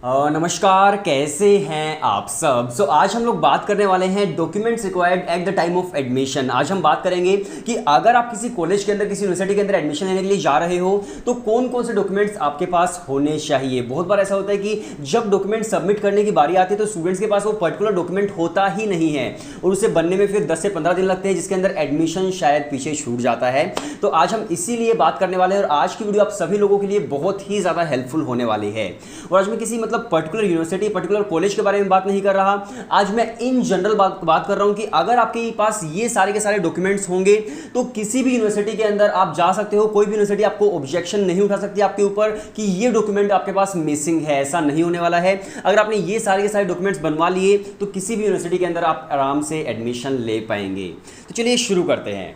नमस्कार, कैसे हैं आप सब। आज हम लोग बात करने वाले हैं documents required at the time of admission. आज हम बात करेंगे कि अगर आप किसी कॉलेज के अंदर, किसी यूनिवर्सिटी के अंदर एडमिशन लेने के लिए जा रहे हो तो कौन कौन से डॉक्यूमेंट्स आपके पास होने चाहिए। बहुत बार ऐसा होता है कि जब डॉक्यूमेंट सबमिट करने की बारी आती है तो स्टूडेंट्स के पास वो पर्टिकुलर डॉक्यूमेंट होता ही नहीं है और उसे बनने में फिर 10 से 15 दिन लगते हैं, जिसके अंदर एडमिशन शायद पीछे छूट जाता है। तो आज हम इसीलिए बात करने वाले हैं और आज की वीडियो आप सभी लोगों के लिए बहुत ही ज़्यादा हेल्पफुल होने वाली है। और आज मैं किसी पर्टिकुलर यूनिवर्सिटी, पर्टिकुलर कॉलेज के बारे में बात नहीं कर रहा, आज मैं इन जनरल बात कर रहा हूं कि अगर आपके पास ये सारे के सारे डॉक्यूमेंट्स होंगे तो किसी भी यूनिवर्सिटी के अंदर आप जा सकते हो। कोई भी यूनिवर्सिटी आपको ऑब्जेक्शन नहीं उठा सकती आपके ऊपर कि ये डॉक्यूमेंट आपके पास मिसिंग है। ऐसा नहीं होने वाला है। अगर आपने ये सारे के सारे डॉक्यूमेंट्स बनवा लिए तो किसी भी यूनिवर्सिटी के अंदर आप आराम से एडमिशन ले पाएंगे। तो चलिए शुरू करते हैं।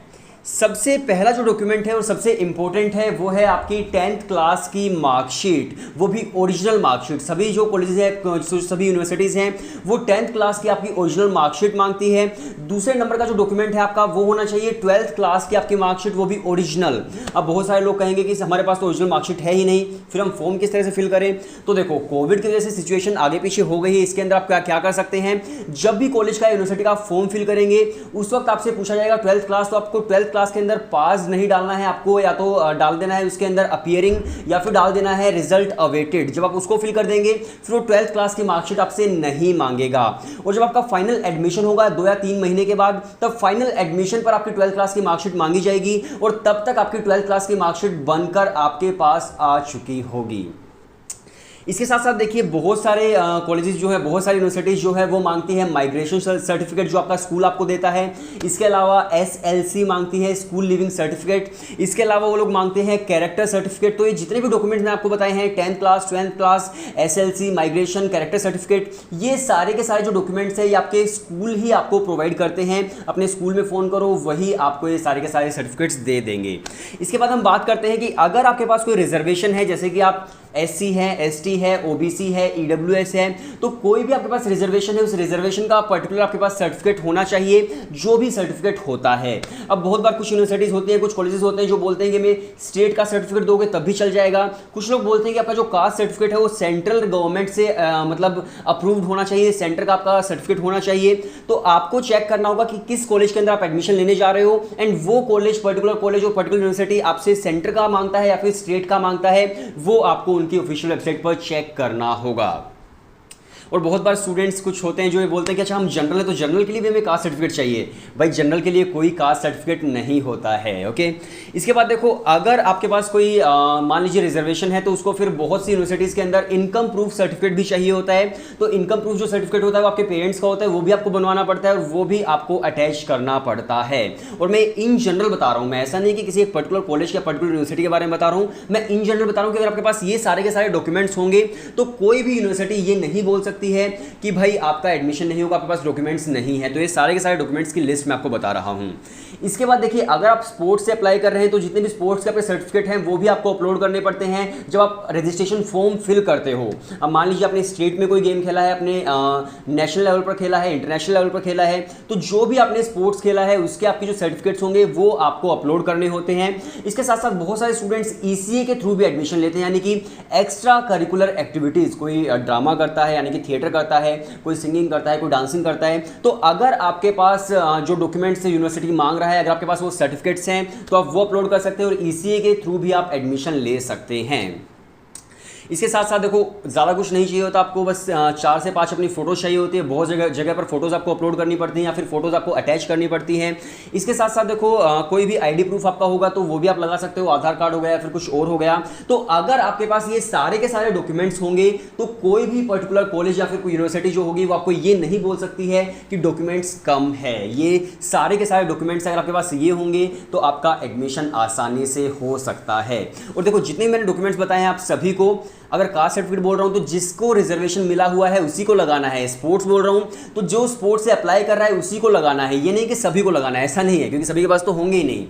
सबसे पहला जो डॉक्यूमेंट है और सबसे इंपॉर्टेंट है वो है आपकी 10th क्लास की मार्कशीट, वो भी ओरिजिनल मार्कशीट। सभी जो कॉलेजेस हैं, सभी यूनिवर्सिटीज़ हैं, वो 10th क्लास की आपकी ओरिजिनल मार्कशीट मांगती है। दूसरे नंबर का जो डॉक्यूमेंट है आपका वो होना चाहिए 12th क्लास की आपकी मार्कशीट, वो भी ओरिजिनल। अब बहुत सारे लोग कहेंगे कि हमारे पास तो ओरिजिनल मार्कशीट है ही नहीं, फिर हम फॉर्म किस तरह से फिल करें। तो देखो, कोविड की वजह से सिचुएशन आगे पीछे हो गई है। इसके अंदर आप क्या कर सकते हैं, जब भी कॉलेज का, यूनिवर्सिटी का फॉर्म फिल करेंगे उस वक्त आपसे पूछा जाएगा 12th क्लास, तो आपको 12th क्लास के अंदर पास नहीं डालना है, आपको या तो डाल देना है उसके अंदर अपीयरिंग या फिर डाल देना है रिजल्ट अवेटेड। जब आप उसको फिल कर देंगे फिर वो 12th क्लास की मार्कशीट आपसे नहीं मांगेगा। और जब आपका फाइनल एडमिशन होगा 2 या 3 महीने के बाद, तब फाइनल एडमिशन पर आपकी 12th क्लास की मार्कशीट मांगी जाएगी और तब तक आपकी 12th क्लास की मार्कशीट बनकर आपके पास आ चुकी होगी। इसके साथ साथ देखिए, बहुत सारे कॉलेजेस जो है, बहुत सारी यूनिवर्सिटीज़ जो है वो मांगती है माइग्रेशन सर्टिफिकेट जो आपका स्कूल आपको देता है। इसके अलावा SLC मांगती है, स्कूल लिविंग सर्टिफिकेट। इसके अलावा वो लोग मांगते हैं कैरेक्टर सर्टिफिकेट। तो ये जितने भी डॉक्यूमेंट्स मैंने आपको बताए हैं, 10th class, 12th class, SLC, migration, character certificate, ये सारे के सारे जो डॉक्यूमेंट्स हैं ये आपके स्कूल ही आपको प्रोवाइड करते हैं। अपने स्कूल में फ़ोन करो, वही आपको ये सारे के सारे सर्टिफिकेट्स दे देंगे। इसके बाद हम बात करते हैं कि अगर आपके पास कोई रिजर्वेशन है, जैसे कि आप SC है, ST है, OBC है, EWS है, तो कोई भी आपके पास रिजर्वेशन है, उस रिजर्वेशन का पर्टिकुलर आपके पास सर्टिफिकेट होना चाहिए, जो भी सर्टिफिकेट होता है। अब बहुत बार कुछ यूनिवर्सिटीज़ होती हैं, कुछ कॉलेजेस होते हैं जो बोलते हैं कि मैं स्टेट का सर्टिफिकेट दोगे तब भी चल जाएगा। कुछ लोग बोलते हैं कि आपका जो कास्ट सर्टिफिकेट है वो सेंट्रल गवर्नमेंट से अप्रूव्ड होना चाहिए, सेंटर का आपका सर्टिफिकेट होना चाहिए। तो आपको चेक करना होगा कि किस कॉलेज के अंदर आप एडमिशन लेने जा रहे हो एंड वो कॉलेज, पर्टिकुलर कॉलेज और पर्टिकुलर यूनिवर्सिटी आपसे सेंटर का मांगता है या फिर स्टेट का मांगता है, वो आपको उनकी ऑफिशियल वेबसाइट पर चेक करना होगा। और बहुत बार स्टूडेंट्स कुछ होते हैं जो ये बोलते हैं कि अच्छा हम जनरल है तो जनरल के लिए भी हमें कास्ट सर्टिफिकेट चाहिए। भाई, जनरल के लिए कोई कास्ट सर्टिफिकेट नहीं होता है। ओके, इसके बाद देखो, अगर आपके पास कोई मान लीजिए रिजर्वेशन है तो उसको फिर बहुत सी यूनिवर्सिटीज़ के अंदर इनकम प्रूफ सर्टिफिकेट भी चाहिए होता है। तो इनकम प्रूफ जो सर्टिफिकेट होता है वो आपके पेरेंट्स का होता है, वो भी आपको बनवाना पड़ता है और वो भी आपको अटैच करना पड़ता है। और मैं इन जनरल बता रहा हूँ, मैं ऐसा नहीं कि किसी एक पर्टिकुलर कॉलेज या पर्टिकुलर यूनिवर्सिटी के बारे में बता रहा हूँ, मैं इन जनरल बता रहा हूँ कि अगर आपके पास ये सारे के सारे डॉक्यूमेंट्स होंगे तो कोई भी यूनिवर्सिटी ये नहीं बोल सकती है कि भाई आपका एडमिशन नहीं होगा, आपके पास डॉक्यूमेंट्स नहीं है। तो ये सारे के सारे डॉक्यूमेंट्स की लिस्ट मैं आपको बता रहा हूं। इसके बाद देखिए, अगर आप स्पोर्ट्स से अप्लाई कर रहे हैं तो जितने भी स्पोर्ट्स के आपके सर्टिफिकेट हैं वो भी आपको अपलोड करने पड़ते हैं जब आप रजिस्ट्रेशन फॉर्म फिल करते हो। अब मान लीजिए आपने स्टेट में कोई गेम खेला है, अपने नेशनल लेवल पर खेला है, इंटरनेशनल लेवल पर खेला है, तो जो भी आपने स्पोर्ट्स खेला है उसके आपके जो सर्टिफिकेट्स होंगे वो आपको अपलोड करने होते हैं। इसके साथ साथ बहुत सारे स्टूडेंट्स ECA के थ्रू भी एडमिशन लेते हैं, यानी कि एक्स्ट्रा करिकुलर एक्टिविटीज़। कोई ड्रामा करता है, यानी कि थिएटर करता है, कोई सिंगिंग करता है, कोई डांसिंग करता है। तो अगर आपके पास जो डॉक्यूमेंट्स यूनिवर्सिटी मांग रहा है, अगर आपके पास वो सर्टिफिकेट्स हैं तो आप वो अपलोड कर सकते हैं और ECA के थ्रू भी आप एडमिशन ले सकते हैं। इसके साथ साथ देखो, ज़्यादा कुछ नहीं चाहिए होता आपको, बस 4 से 5 अपनी फ़ोटोज़ चाहिए होती है। बहुत जगह पर फोटोज़ आपको अपलोड करनी पड़ती हैं या फिर फोटोज़ आपको अटैच करनी पड़ती हैं। इसके साथ साथ देखो, कोई भी ID प्रूफ आपका होगा तो वो भी आप लगा सकते हो, आधार कार्ड हो गया या फिर कुछ और हो गया। तो अगर आपके पास ये सारे के सारे डॉक्यूमेंट्स होंगे तो कोई भी पर्टिकुलर कॉलेज या फिर कोई यूनिवर्सिटी जो होगी वो आपको ये नहीं बोल सकती है कि डॉक्यूमेंट्स कम है। ये सारे के सारे डॉक्यूमेंट्स अगर आपके पास ये होंगे तो आपका एडमिशन आसानी से हो सकता है। और देखो, जितने मैंने डॉक्यूमेंट्स बताए हैं आप सभी को, अगर कास्ट सर्टिफिकेट बोल रहा हूं तो जिसको रिजर्वेशन मिला हुआ है उसी को लगाना है। स्पोर्ट्स बोल रहा हूं तो जो स्पोर्ट्स से अप्लाई कर रहा है उसी को लगाना है। ये नहीं कि सभी को लगाना है, ऐसा नहीं है, क्योंकि सभी के पास तो होंगे ही नहीं।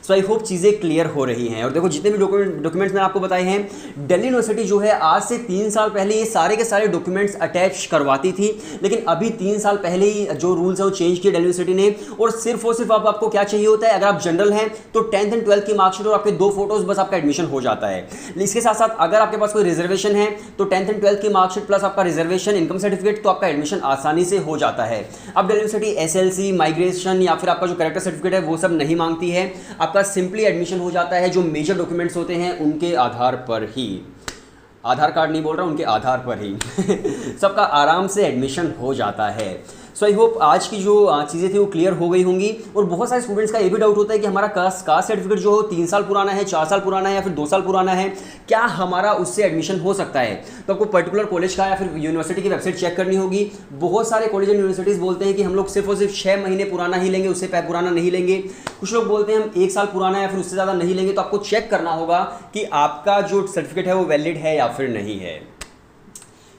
सो आई होप चीज़ें क्लियर हो रही हैं। और देखो जितने भी डॉक्यूमेंट्स मैंने आपको बताए हैं, दिल्ली यूनिवर्सिटी जो है आज से 3 साल पहले ये सारे के सारे डॉक्यूमेंट्स अटैच करवाती थी, लेकिन अभी 3 साल पहले ही जो रूल्स है वो चेंज किए दिल्ली यूनिवर्सिटी ने। और सिर्फ आपको क्या चाहिए होता है, अगर आप जनरल हैं तो 10th एंड 12th की मार्कशीट और आपके 2 फोटोज, बस आपका एडमिशन हो जाता है। इसके साथ साथ अगर आपके पास कोई रिजर्वेशन है तो 10th एंड 12th की मार्कशीट प्लस आपका रिजर्वेशन इनकम सर्टिफिकेट, तो आपका एडमिशन आसानी से हो जाता है। अब दिल्ली यूनिवर्सिटी SLC, माइग्रेशन या फिर आपका जो कैरेक्टर सर्टिफिकेट है वो सब नहीं मांगती है, आपका सिंपली एडमिशन हो जाता है जो मेजर डॉक्यूमेंट्स होते हैं उनके आधार पर ही, आधार कार्ड नहीं बोल रहा, उनके आधार पर ही सबका आराम से एडमिशन हो जाता है। सो आई होप आज की जो चीज़ें थी वो क्लियर हो गई होंगी। और बहुत सारे स्टूडेंट्स का ये भी डाउट होता है कि हमारा कास्ट सर्टिफिकेट जो 3 साल पुराना है, 4 साल पुराना है या फिर 2 साल पुराना है, क्या हमारा उससे एडमिशन हो सकता है? तो आपको पर्टिकुलर कॉलेज का या फिर यूनिवर्सिटी की वेबसाइट चेक करनी होगी। बहुत सारे कॉलेज एंड यूनिवर्सिटीज़ बोलते हैं कि हम लोग सिर्फ और सिर्फ 6 महीने पुराना ही लेंगे, उससे पुराना नहीं लेंगे। कुछ लोग बोलते हैं हम 1 साल पुराना या फिर उससे ज़्यादा नहीं लेंगे। तो आपको चेक करना होगा कि आपका जो सर्टिफिकेट है वो वैलिड है या फिर नहीं है।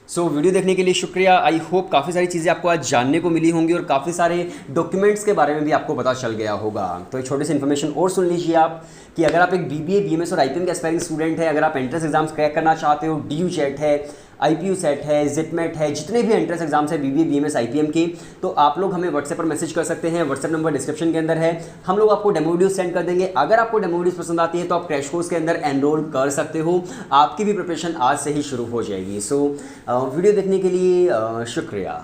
वीडियो देखने के लिए शुक्रिया। आई होप काफ़ी सारी चीज़ें आपको आज जानने को मिली होंगी और काफ़ी सारे डॉक्यूमेंट्स के बारे में भी आपको पता चल गया होगा। तो एक छोटी सी इन्फॉर्मेशन और सुन लीजिए आप कि अगर आप एक BBA, BMS और IPM के एस्पायरिंग स्टूडेंट है, अगर आप एंट्रेंस एग्जाम्स क्रैक करना चाहते हो, DU सेट है, IPU सेट है, जिटमेट है, जितने भी एंट्रेंस एग्जाम्स है BBA, BMS, IPM के, तो आप लोग हमें व्हाट्सएप पर मैसेज कर सकते हैं। व्हाट्सएप नंबर डिस्क्रिप्शन के अंदर है। हम लोग आपको डेमो वीडियोस सेंड कर देंगे। अगर आपको डेमो वीडियोस पसंद आती है तो आप क्रैश कोर्स के अंदर एनरोल कर सकते हो। आपकी भी प्रिपरेशन आज से ही शुरू हो जाएगी। वीडियो देखने के लिए शुक्रिया।